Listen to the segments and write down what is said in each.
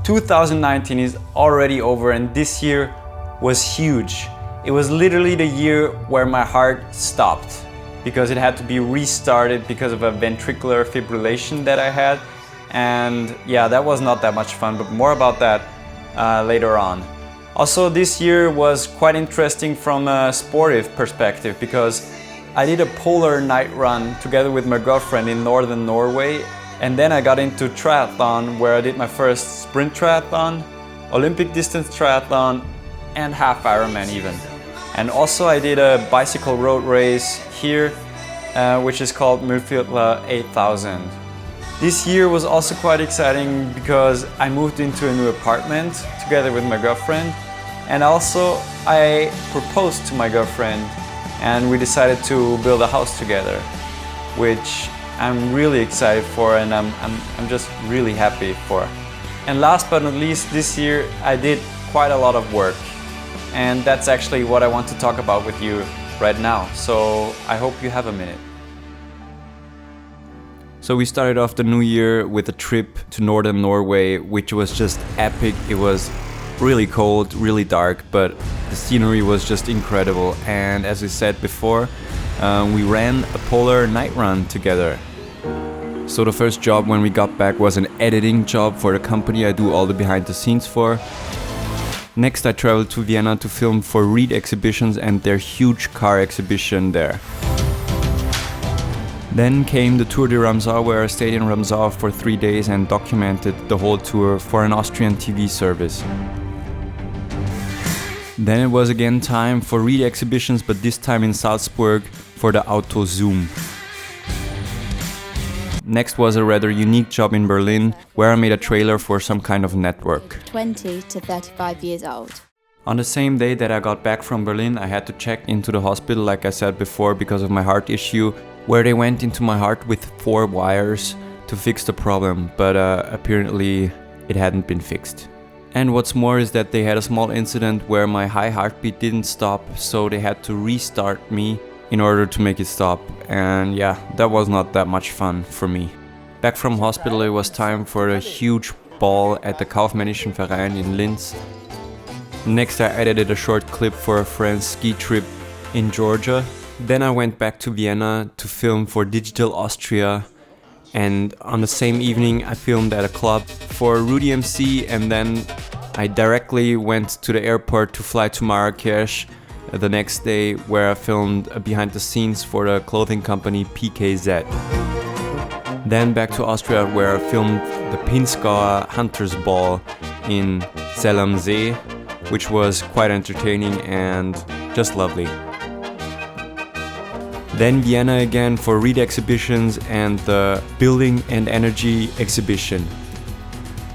2019 is already over and this year was huge. It was literally the year where my heart stopped because it had to be restarted because of a ventricular fibrillation that I had. And yeah, that was not that much fun, but more about that later on. Also, this year was quite interesting from a sportive perspective because I did a polar night run together with my girlfriend in northern Norway, and then I got into triathlon where I did my first sprint triathlon, Olympic distance triathlon, and half Ironman even. And also I did a bicycle road race here, which is called Myrfjella 8000. This year was also quite exciting because I moved into a new apartment together with my girlfriend, and also I proposed to my girlfriend and we decided to build a house together, which I'm really excited for and I'm just really happy for. And last but not least, this year I did quite a lot of work, and that's actually what I want to talk about with you right now. So I hope you have a minute. So we started off the new year with a trip to northern Norway, which was just epic. It was really cold, really dark, but the scenery was just incredible. And as we said before, we ran a polar night run together. So the first job when we got back was an editing job for the company I do all the behind the scenes for. Next I traveled to Vienna to film for Reed Exhibitions and their huge car exhibition there. Then came the Tour de Ramsau, where I stayed in Ramsau for 3 days and documented the whole tour for an Austrian TV service. Then it was again time for Reed Exhibitions, but this time in Salzburg for the Auto Zoom. Next was a rather unique job in Berlin, where I made a trailer for some kind of network. 20 to 35 years old. On the same day that I got back from Berlin, I had to check into the hospital, like I said before, because of my heart issue, where they went into my heart with 4 wires to fix the problem, but apparently it hadn't been fixed. And what's more is that they had a small incident where my high heartbeat didn't stop, so they had to restart me in order to make it stop. And yeah, that was not that much fun for me. Back from hospital, it was time for a huge ball at the Kaufmännischen Verein in Linz. Next I edited a short clip for a friend's ski trip in Georgia. Then I went back to Vienna to film for Digital Austria, and on the same evening I filmed at a club for Rudy MC, and then I directly went to the airport to fly to Marrakesh the next day, where I filmed behind the scenes for the clothing company PKZ. Then back to Austria, where I filmed the Pinzgauer Hunters Ball in Zell am See, which was quite entertaining and just lovely. Then Vienna again for Reed Exhibitions and the Building and Energy exhibition.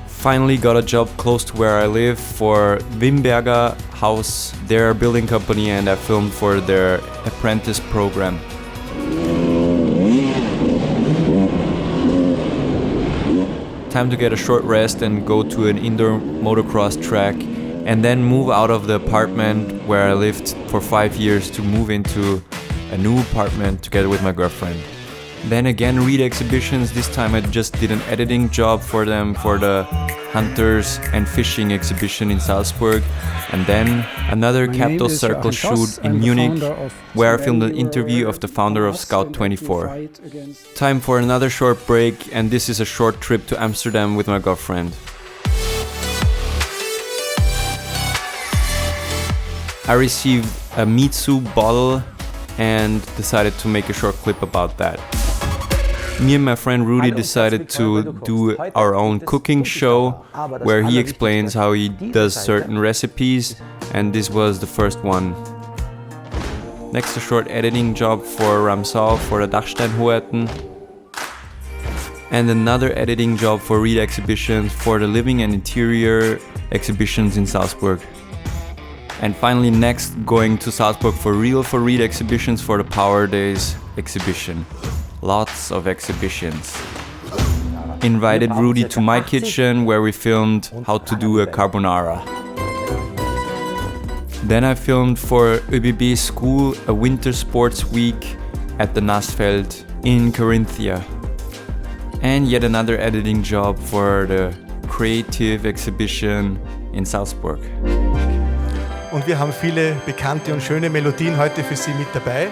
Finally got a job close to where I live for Wimberger House, their building company, and I filmed for their apprentice program. Time to get a short rest and go to an indoor motocross track, and then move out of the apartment where I lived for 5 years to move into a new apartment together with my girlfriend. Then again Reed Exhibitions, this time I just did an editing job for them for the Hunters and Fishing exhibition in Salzburg, and then another Capital Circle shoot in Munich, where I filmed an interview of the founder of Scout24. Time for another short break, and this is a short trip to Amsterdam with my girlfriend. I received a Mitsu bottle and decided to make a short clip about that. Me and my friend Rudy decided to do our own cooking show, where he explains how he does certain recipes, and this was the first one. Next, a short editing job for Ramsau for the Dachsteinhuerten, and another editing job for Reed Exhibitions for the Living and Interior exhibitions in Salzburg. And finally, next, going to Salzburg for real for Reed Exhibitions for the Power Days exhibition. Lots of exhibitions. Invited Rudy to my kitchen, where we filmed how to do a carbonara. Then I filmed for ÖBB School a winter sports week at the Nassfeld in Carinthia. And yet another editing job for the creative exhibition in Salzburg. Und wir haben viele bekannte und schöne Melodien heute für Sie mit dabei.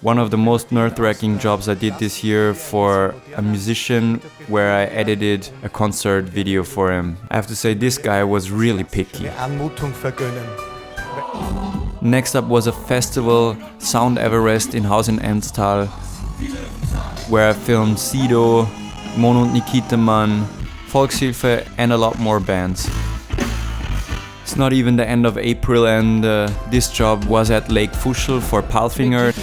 One of the most nerve-wracking jobs I did this year for a musician where I edited a concert video for him. I have to say this guy was really picky. Eine Anmutung vergönnen. Next up was a festival, Sound Everest in Haus in Enstal, where I filmed Sido, Mono und Nikita Mann, Volkshilfe and a lot more bands. It's not even the end of April and this job was at Lake Fuschel for Palfinger.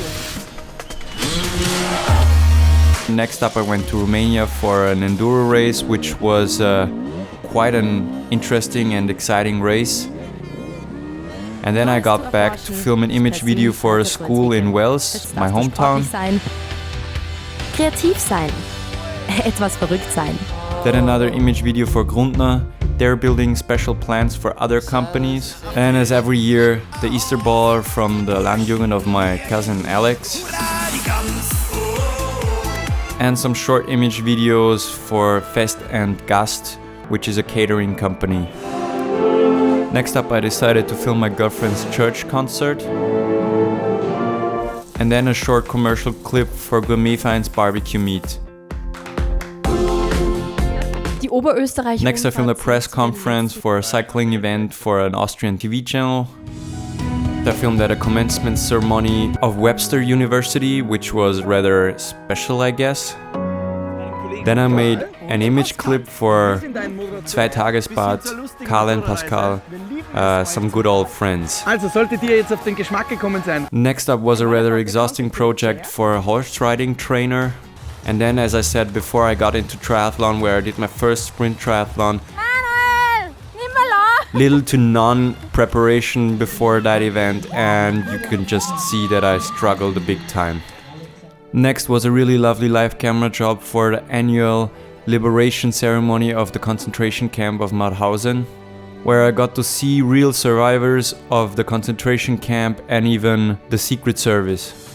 Next up I went to Romania for an enduro race, which was quite an interesting and exciting race. And then I got back to film an image video for a school in Wales, my hometown. Kreativ sein. Etwas verrückt sein. Then another image video for Grundner. They're building special plants for other companies. And as every year, the Easter ball from the Landjugend of my cousin Alex. And some short image videos for Fest and Gast, which is a catering company. Next up, I decided to film my girlfriend's church concert. And then a short commercial clip for Gourmet Finds barbecue meat. Next, I filmed a press conference for a cycling event for an Austrian TV channel. I filmed at a commencement ceremony of Webster University, which was rather special, I guess. Then I made an image clip for Zwei Tagesbad, Karl and Pascal, some good old friends. Also sollte dir jetzt auf den Geschmack gekommen sein. Next up was a rather exhausting project for a horse riding trainer. And then, as I said before, I got into triathlon where I did my first sprint triathlon. Little to none preparation before that event, and you can just see that I struggled a big time. Next was a really lovely live camera job for the annual liberation ceremony of the concentration camp of Mauthausen, where I got to see real survivors of the concentration camp and even the Secret Service.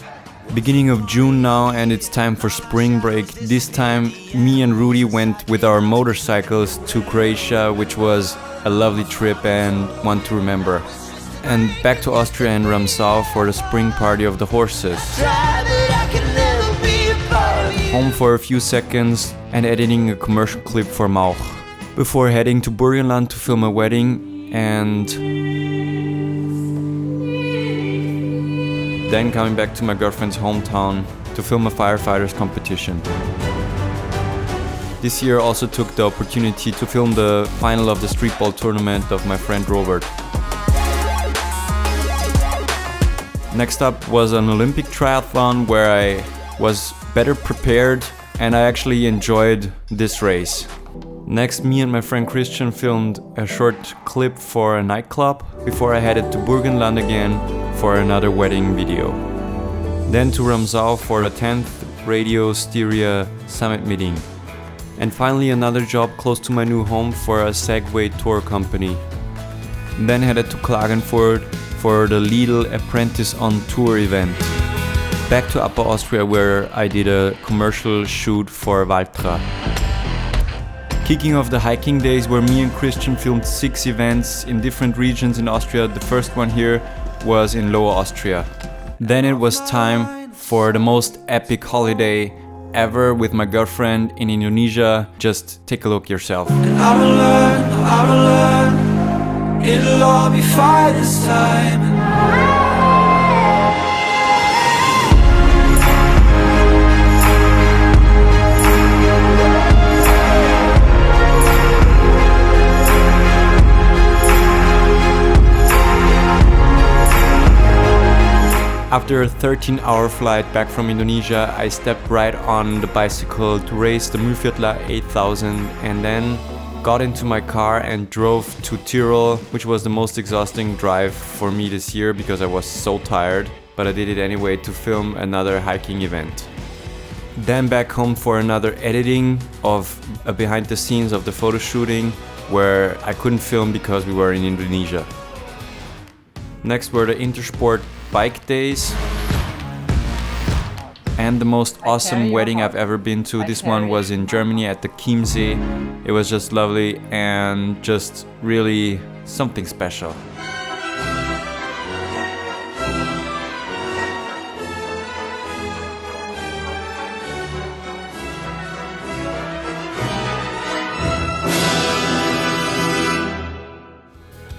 Beginning of June now, and it's time for spring break. This time me and Rudy went with our motorcycles to Croatia, which was a lovely trip and one to remember. And back to Austria and Ramsau for the spring party of the horses. Home for a few seconds and editing a commercial clip for Mauch. Before heading to Burgenland to film a wedding and then coming back to my girlfriend's hometown to film a firefighters competition. This year also took the opportunity to film the final of the streetball tournament of my friend Robert. Next up was an Olympic triathlon where I was better prepared and I actually enjoyed this race. Next, me and my friend Christian filmed a short clip for a nightclub before I headed to Burgenland again for another wedding video. Then to Ramsau for the 10th Radio Styria Summit meeting. And finally another job close to my new home for a Segway tour company. Then headed to Klagenfurt for the Lidl Apprentice on Tour event. Back to Upper Austria where I did a commercial shoot for Valtra. Kicking off the hiking days where me and Christian filmed 6 events in different regions in Austria. The first one here was in Lower Austria. Then it was time for the most epic holiday ever with my girlfriend in Indonesia. Just take a look yourself. And I will learn, it'll all be fine this time. After a 13-hour flight back from Indonesia, I stepped right on the bicycle to race the Mühlviertler 8000 and then got into my car and drove to Tyrol, which was the most exhausting drive for me this year because I was so tired, but I did it anyway to film another hiking event. Then back home for another editing of a behind the scenes of the photo shooting where I couldn't film because we were in Indonesia. Next were the Intersport bike days. And the most awesome wedding I've ever been to, this one was in Germany at the Chiemsee. It was just lovely and just really something special.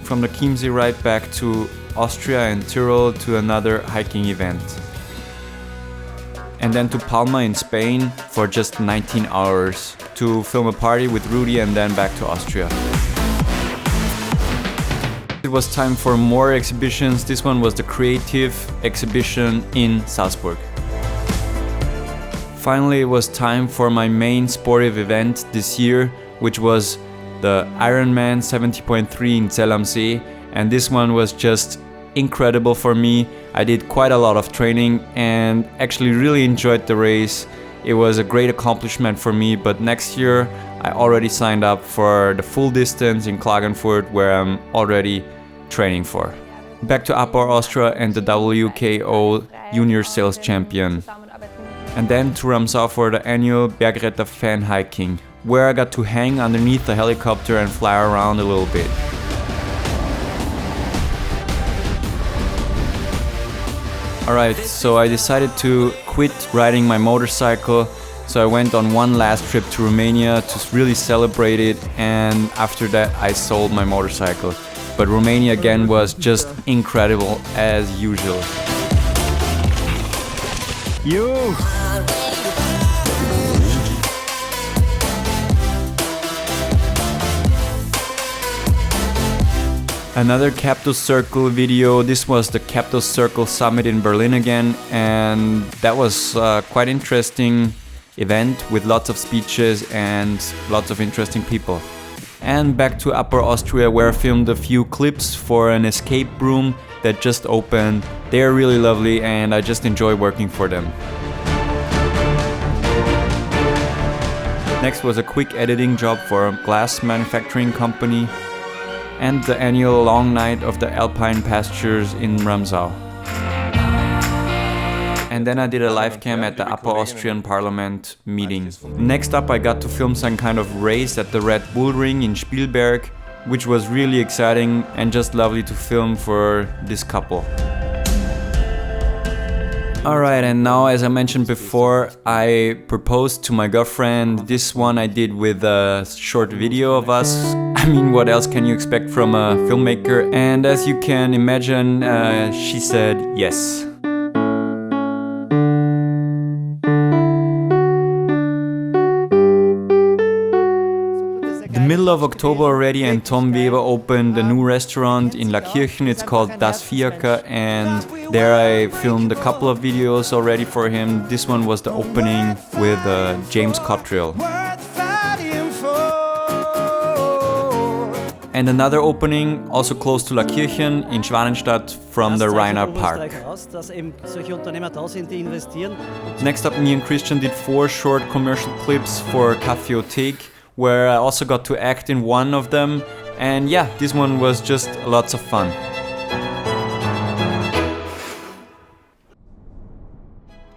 From the Chiemsee right back to Austria and Tyrol to another hiking event. And then to Palma in Spain for just 19 hours to film a party with Rudy and then back to Austria. It was time for more exhibitions. This one was the creative exhibition in Salzburg. Finally, it was time for my main sportive event this year, which was the Ironman 70.3 in Zell am See, and this one was just incredible for me. I did quite a lot of training and actually really enjoyed the race. It was a great accomplishment for me, but next year I already signed up for the full distance in Klagenfurt, where I'm already training for. Back to Upper Austria and the WKO Junior Sales Champion. And then to Ramsau for the annual Bergretter fan hiking, where I got to hang underneath the helicopter and fly around a little bit. Alright, so I decided to quit riding my motorcycle, so I went on one last trip to Romania to really celebrate it, and after that I sold my motorcycle. But Romania again was just incredible as usual. You! Another Captus Circle video. This was the Captus Circle Summit in Berlin again, and that was quite interesting event with lots of speeches and lots of interesting people. And back to Upper Austria, where I filmed a few clips for an escape room that just opened. They're really lovely and I just enjoy working for them. Next was a quick editing job for a glass manufacturing company and the annual long night of the Alpine Pastures in Ramsau. And then I did a live cam at the Upper Austrian Parliament meeting. Next up I got to film some kind of race at the Red Bull Ring in Spielberg, which was really exciting and just lovely to film for this couple. Alright, and now as I mentioned before, I proposed to my girlfriend. This one I did with a short video of us. I mean, what else can you expect from a filmmaker? And as you can imagine, she said yes. Middle of October already, and Tom Weber opened a new restaurant in Laakirchen. It's called Das Vierke, and there I filmed a couple of videos already for him. This one was the opening with James Cottrell. And another opening also close to Laakirchen in Schwanenstadt from the Rainer Park. Next up, me and Christian did 4 short commercial clips for Kaffeeothek, where I also got to act in one of them, and yeah, this one was just lots of fun.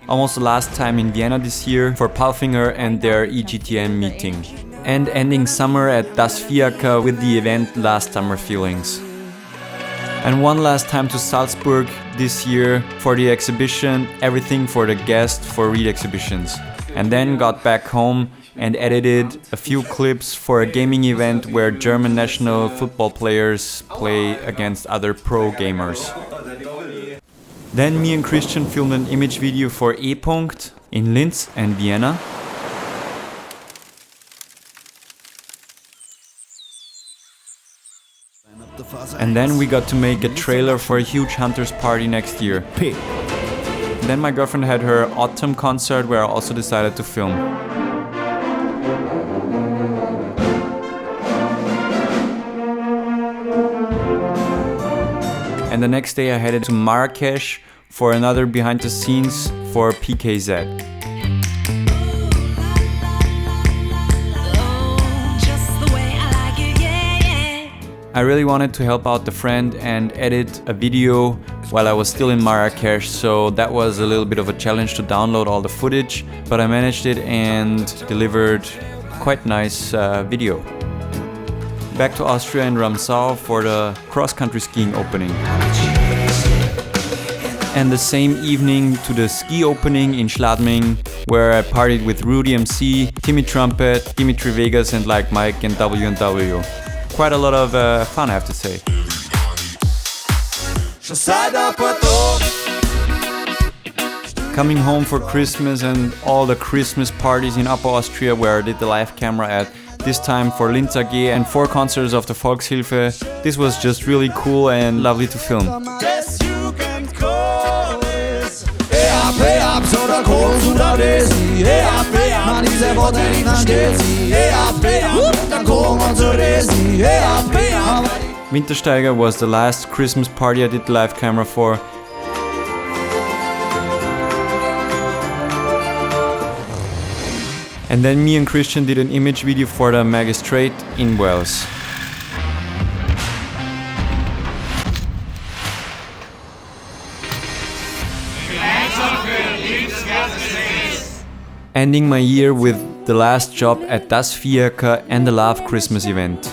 Almost the last time in Vienna this year for Palfinger and their EGTM meeting. And ending summer at Das Vierke with the event Last Summer Feelings. And one last time to Salzburg this year for the exhibition Everything for the Guest for Reed Exhibitions. And then got back home and edited a few clips for a gaming event where German national football players play against other pro gamers. Then me and Christian filmed an image video for E. in Linz and Vienna. And then we got to make a trailer for a huge Hunters party next year. Then my girlfriend had her autumn concert where I also decided to film. And the next day I headed to Marrakesh for another behind the scenes for PKZ. I really wanted to help out the friend and edit a video while I was still in Marrakesh, so that was a little bit of a challenge to download all the footage, but I managed it and delivered quite nice video. Back to Austria in Ramsau for the cross-country skiing opening. And the same evening to the ski opening in Schladming, where I partied with Rudy MC, Timmy Trumpet, Dimitri Vegas and like Mike and W&W. Quite a lot of fun, I have to say. Coming home for Christmas and all the Christmas parties in Upper Austria where I did the live camera at, this time for Linz AG and 4 concerts of the Volkshilfe. This was just really cool and lovely to film. Wintersteiger was the last Christmas party I did the live camera for. And then me and Christian did an image video for the Magistrate in Wales. Ending my year with the last job at Das Vierecker and the Love Christmas event.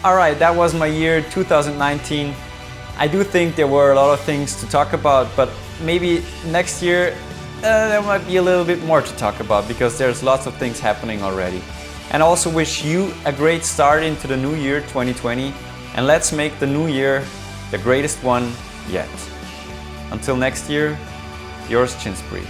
Alright, that was my year 2019. I do think there were a lot of things to talk about, but maybe next year there might be a little bit more to talk about because there's lots of things happening already. And I also wish you a great start into the new year 2020, and let's make the new year the greatest one yet. Until next year, yours Chinspree.